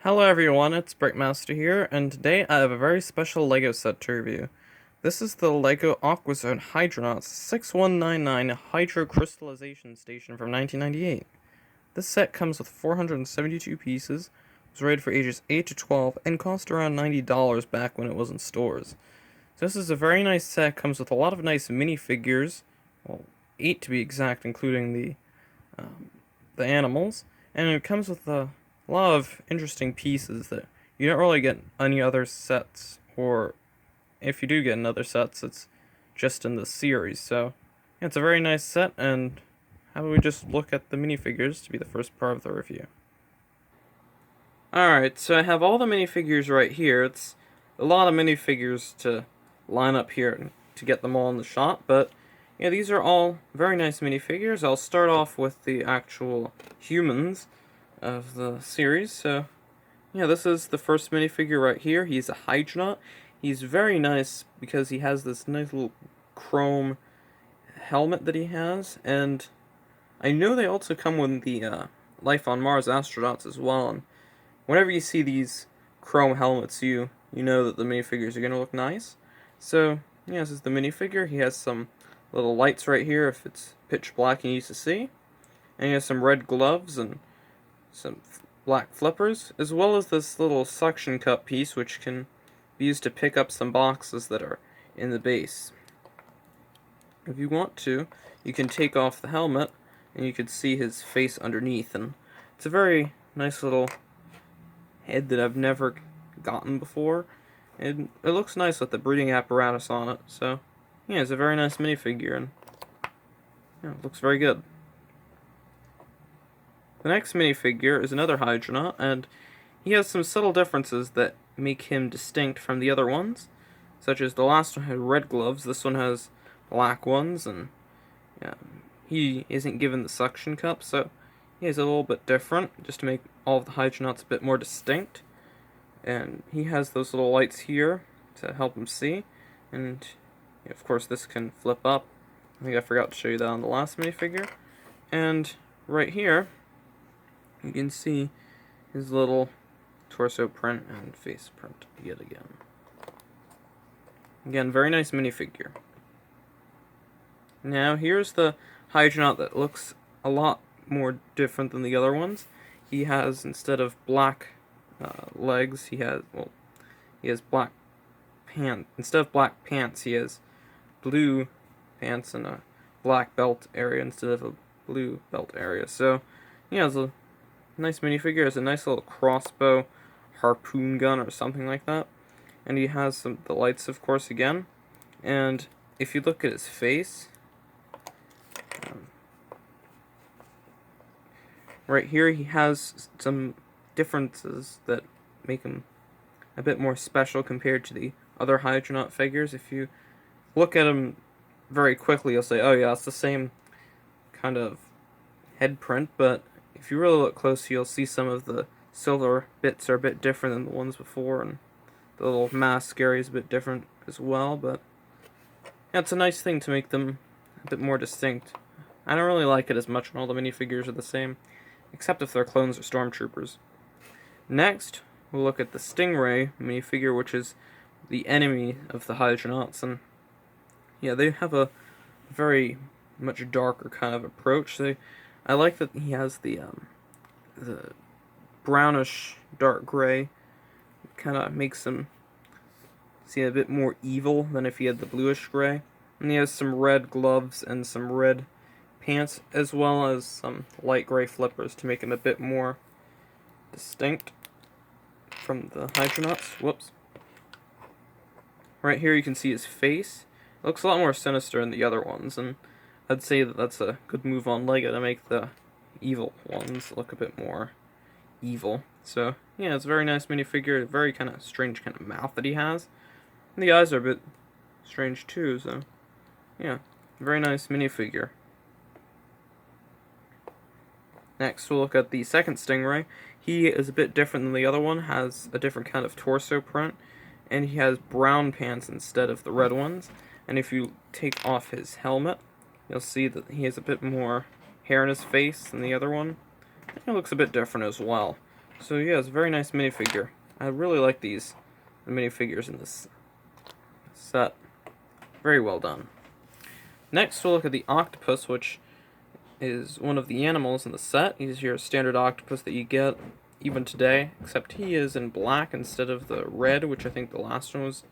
Hello everyone, it's Brickmaster here, and today I have a very special LEGO set to review. This is the LEGO Aquazone Hydronauts 6199 Hydro Crystallization Station from 1998. This set comes with 472 pieces, was rated for ages 8 to 12, and cost around $90 back when it was in stores. So this is a very nice set, comes with a lot of nice minifigures, well, 8 to be exact, including the animals, and it comes with a lot of interesting pieces that you don't really get any other sets, or if you do get in other sets, it's just in the series. So yeah, it's a very nice set, and how about we just look at the minifigures to be the first part of the review. Alright, so I have all the minifigures right here. It's a lot of minifigures to line up here to get them all in the shot, but yeah, these are all very nice minifigures. I'll start off with the actual humans of the series. So yeah, this is the first minifigure right here. He's a Hydronaut. He's very nice because he has this nice little chrome helmet that he has, and I know they also come with the Life on Mars astronauts as well. And whenever you see these chrome helmets, you know that the minifigures are gonna look nice. So yeah, this is the minifigure. He has some little lights right here if it's pitch black and you used to see, and he has some red gloves and some black flippers, as well as this little suction cup piece which can be used to pick up some boxes that are in the base. If you want to, you can take off the helmet and you can see his face underneath, and it's a very nice little head that I've never gotten before, and it looks nice with the breathing apparatus on it. So yeah, it's a very nice minifigure, and yeah, it looks very good. The next minifigure is another Hydronaut, and he has some subtle differences that make him distinct from the other ones, such as the last one had red gloves, this one has black ones, and he isn't given the suction cup, so he's a little bit different, just to make all of the Hydronauts a bit more distinct. And he has those little lights here to help him see, and of course this can flip up. I think I forgot to show you that on the last minifigure. And right here, you can see his little torso print and face print yet again. Again, very nice minifigure. Now, here's the Hydronaut that looks a lot more different than the other ones. He has, instead of black legs, he has black pants. Instead of black pants, he has blue pants and a black belt area instead of a blue belt area. So, yeah, it's a nice minifigure. It's a nice little crossbow harpoon gun or something like that. And he has the lights, of course, again. And if you look at his face, right here he has some differences that make him a bit more special compared to the other Hydronaut figures. If you look at him very quickly, you'll say, oh yeah, it's the same kind of head print, but if you really look close, you'll see some of the silver bits are a bit different than the ones before, and the little mask area is a bit different as well, but yeah, it's a nice thing to make them a bit more distinct. I don't really like it as much when all the minifigures are the same, except if they're clones or stormtroopers. Next, we'll look at the Stingray minifigure, which is the enemy of the Hydronauts, and yeah, they have a very much darker kind of approach. I like that he has the brownish dark gray. Kind of makes him seem a bit more evil than if he had the bluish gray. And he has some red gloves and some red pants, as well as some light gray flippers to make him a bit more distinct from the Hydronauts. Whoops. Right here you can see his face. It looks a lot more sinister than the other ones, and I'd say that that's a good move on LEGO to make the evil ones look a bit more evil. So yeah, it's a very nice minifigure, a very kind of strange kind of mouth that he has. And the eyes are a bit strange too, so yeah, very nice minifigure. Next we'll look at the second Stingray. He is a bit different than the other one, has a different kind of torso print, and he has brown pants instead of the red ones. And if you take off his helmet, you'll see that he has a bit more hair in his face than the other one. It looks a bit different as well. So yeah, it's a very nice minifigure. I really like the minifigures in this set. Very well done. Next, we'll look at the octopus, which is one of the animals in the set. He's your standard octopus that you get even today, except he is in black instead of the red, which I think the last one was,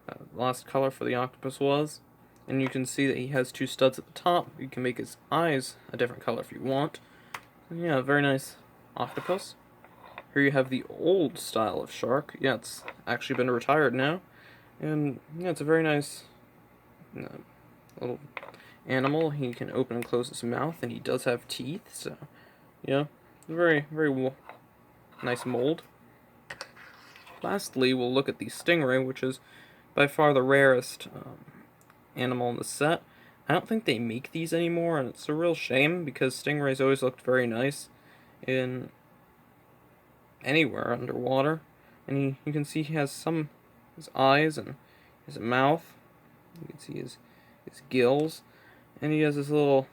the last color for the octopus was. And you can see that he has two studs at the top. You can make his eyes a different color if you want. And yeah, very nice octopus. Here you have the old style of shark. Yeah, it's actually been retired now. And yeah, it's a very nice little animal. He can open and close his mouth, and he does have teeth, so yeah, very, very nice mold. Lastly, we'll look at the Stingray, which is by far the rarest animal in the set. I don't think they make these anymore, and it's a real shame because Stingrays always looked very nice in anywhere underwater. And you can see he has his eyes and his mouth. You can see his gills, and he has this little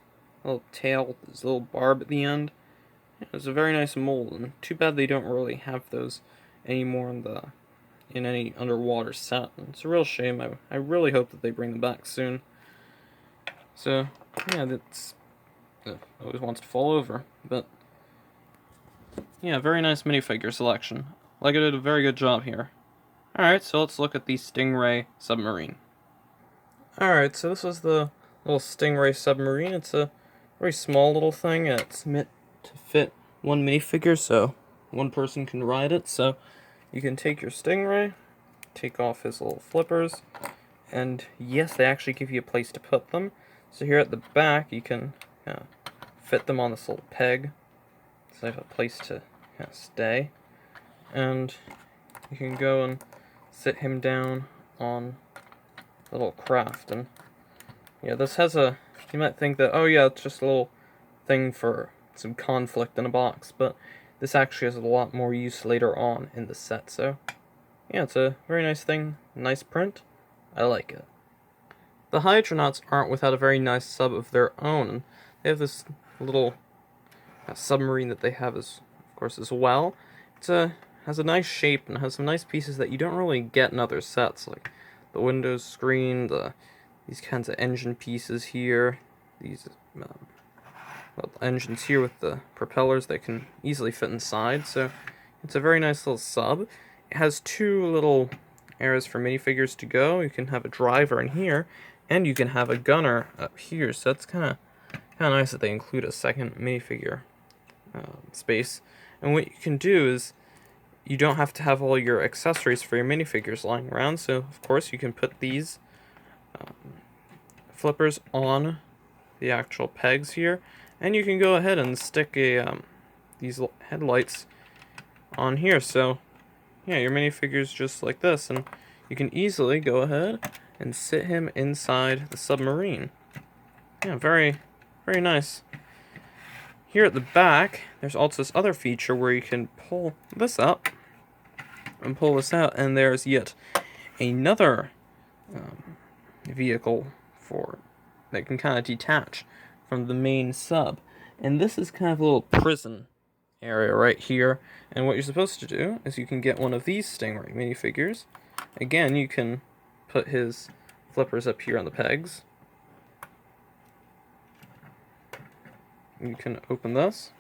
tail with this little barb at the end. It's a very nice mold, and too bad they don't really have those anymore in any underwater set. And it's a real shame. I really hope that they bring them back soon. So yeah, that's always wants to fall over, but yeah, very nice minifigure selection. Like, I did a very good job here. Alright, so let's look at the Stingray Submarine. Alright, so this was the little Stingray Submarine. It's a very small little thing, and it's meant to fit one minifigure, so one person can ride it. So you can take your Stingray, take off his little flippers, and yes, they actually give you a place to put them. So here at the back, you can fit them on this little peg, so they have a place to stay. And you can go and sit him down on the little craft. And yeah, this has you might think that, oh yeah, it's just a little thing for some conflict in a box, but this actually has a lot more use later on in the set. So yeah, it's a very nice thing, nice print. I like it. The Hydronauts aren't without a very nice sub of their own. They have this little submarine that they have, of course, as well. Has a nice shape and has some nice pieces that you don't really get in other sets, like the windows screen, these kinds of engine pieces here, these engines here with the propellers that can easily fit inside. So it's a very nice little sub. It has two little areas for minifigures to go. You can have a driver in here, and you can have a gunner up here. So it's kind of nice that they include a second minifigure space. And what you can do is, you don't have to have all your accessories for your minifigures lying around, so of course you can put these flippers on the actual pegs here, and you can go ahead and stick these headlights on here. So yeah, your minifigure's just like this, and you can easily go ahead and sit him inside the submarine. Yeah, very, very nice. Here at the back, there's also this other feature where you can pull this up and pull this out, and there's yet another vehicle that can kind of detach from the main sub. And this is kind of a little prison area right here. And what you're supposed to do is you can get one of these Stingray minifigures. Again, you can put his flippers up here on the pegs. You can open this,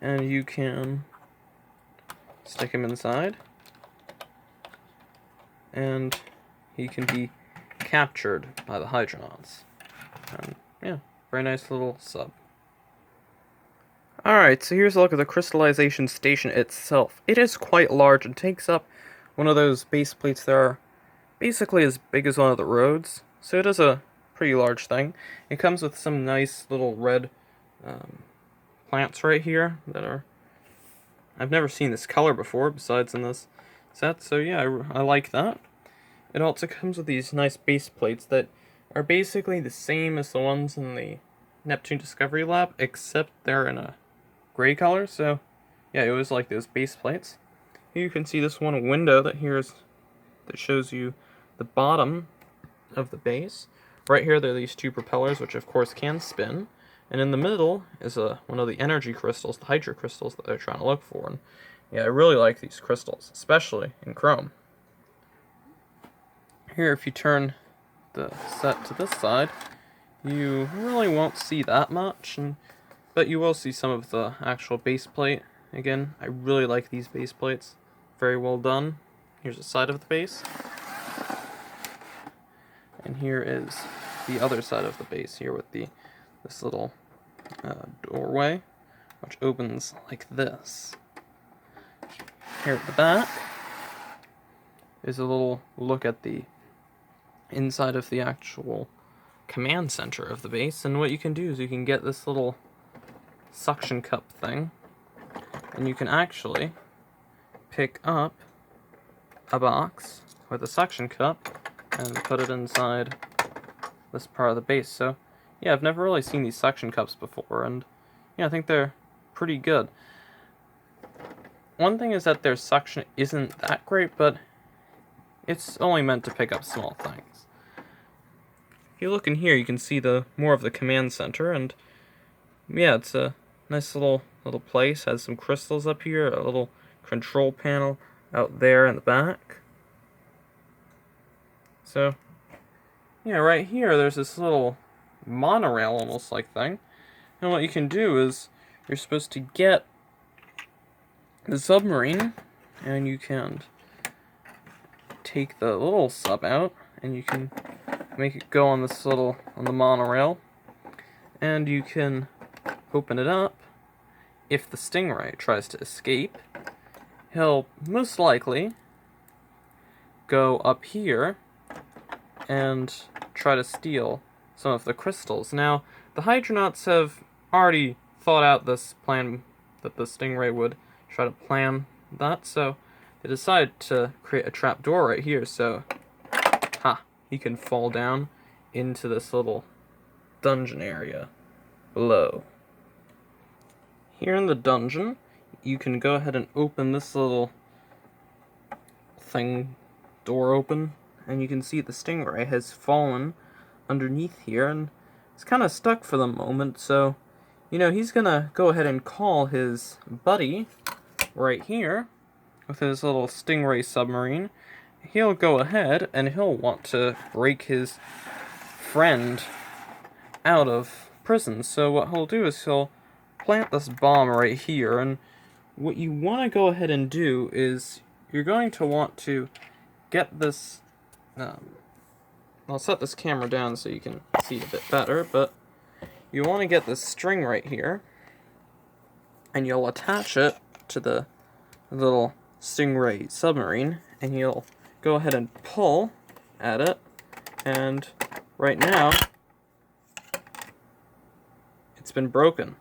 and you can stick him inside, and he can be captured by the Hydronauts. And yeah, very nice little sub. Alright, so here's a look at the Crystallization Station itself. It is quite large and takes up one of those base plates that are basically as big as one of the roads. So it is a pretty large thing. It comes with some nice little red plants right here that are... I've never seen this color before besides in this set, so yeah, I like that. It also comes with these nice base plates that are basically the same as the ones in the Neptune Discovery Lab, except they're in a gray color, so yeah, it was like those base plates. Here you can see this one window that shows you the bottom of the base. Right here, there are these two propellers, which of course can spin. And in the middle is one of the energy crystals, the hydro crystals that they're trying to look for. And yeah, I really like these crystals, especially in chrome. Here, if you turn the set to this side, you really won't see that much, but you will see some of the actual base plate. Again, I really like these base plates. Very well done. Here's the side of the base. And here is the other side of the base here with this little doorway, which opens like this. Here at the back is a little look at the inside of the actual command center of the base, and what you can do is you can get this little suction cup thing, and you can actually pick up a box with a suction cup and put it inside this part of the base. So yeah, I've never really seen these suction cups before, and yeah, I think they're pretty good. One thing is that their suction isn't that great, but it's only meant to pick up small things. If you look in here, you can see more of the command center, and yeah, it's a nice little place. Has some crystals up here, a little control panel out there in the back. So yeah, right here there's this little monorail almost like thing, and what you can do is you're supposed to get the submarine, and you can take the little sub out, and you can make it go on the monorail, and you can open it up. If the Stingray tries to escape, he'll most likely go up here and try to steal some of the crystals. Now, the Hydronauts have already thought out this plan that the Stingray would try to plan that, so they decided to create a trap door right here, so he can fall down into this little dungeon area below. Here in the dungeon, you can go ahead and open this little door open, and you can see the Stingray has fallen underneath here, and it's kind of stuck for the moment, so, he's gonna go ahead and call his buddy right here with his little Stingray Submarine. He'll go ahead and he'll want to break his friend out of prison. So what he'll do is he'll plant this bomb right here, and what you want to go ahead and do is you're going to want to get this I'll set this camera down so you can see a bit better, but you want to get this string right here, and you'll attach it to the little Stingray Submarine, and you'll go ahead and pull at it, and right now it's been broken.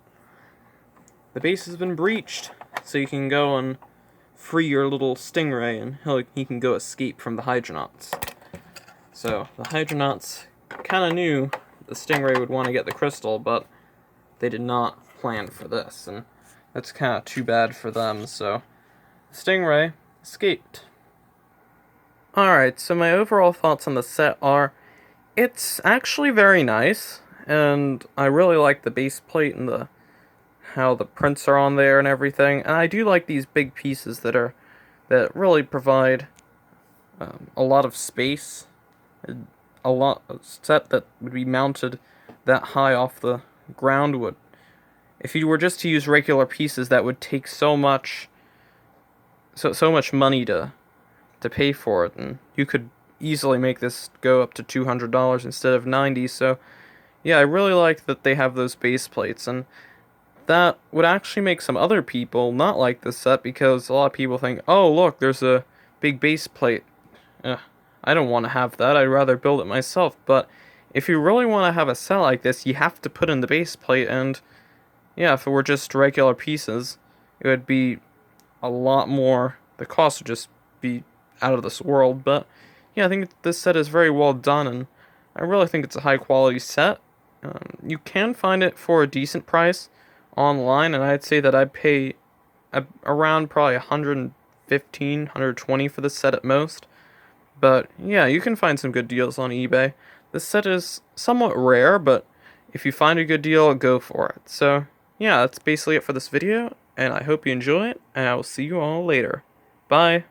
The base has been breached, so you can go and free your little Stingray, and he can go escape from the Hydronauts. So the Hydronauts kind of knew the Stingray would want to get the crystal, but they did not plan for this, and that's kind of too bad for them, so the Stingray escaped. Alright, so my overall thoughts on the set are, it's actually very nice, and I really like the base plate and how the prints are on there and everything, and I do like these big pieces that really provide a lot of space, a set that would be mounted that high off the ground would. If you were just to use regular pieces, that would take so much money to pay for it, and you could easily make this go up to $200 instead of $90. So yeah, I really like that they have those base plates, and that would actually make some other people not like this set, because a lot of people think, oh look, there's a big base plate, I don't want to have that, I'd rather build it myself. But if you really want to have a set like this, you have to put in the base plate, and yeah, if it were just regular pieces, it would be a lot more, the cost would just be out of this world. But yeah, I think this set is very well done, and I really think it's a high quality set. You can find it for a decent price online, and I'd say that I'd pay around probably $115, $120 for this set at most. But yeah, you can find some good deals on eBay. This set is somewhat rare, but if you find a good deal, go for it. So, yeah, that's basically it for this video, and I hope you enjoy it, and I will see you all later. Bye!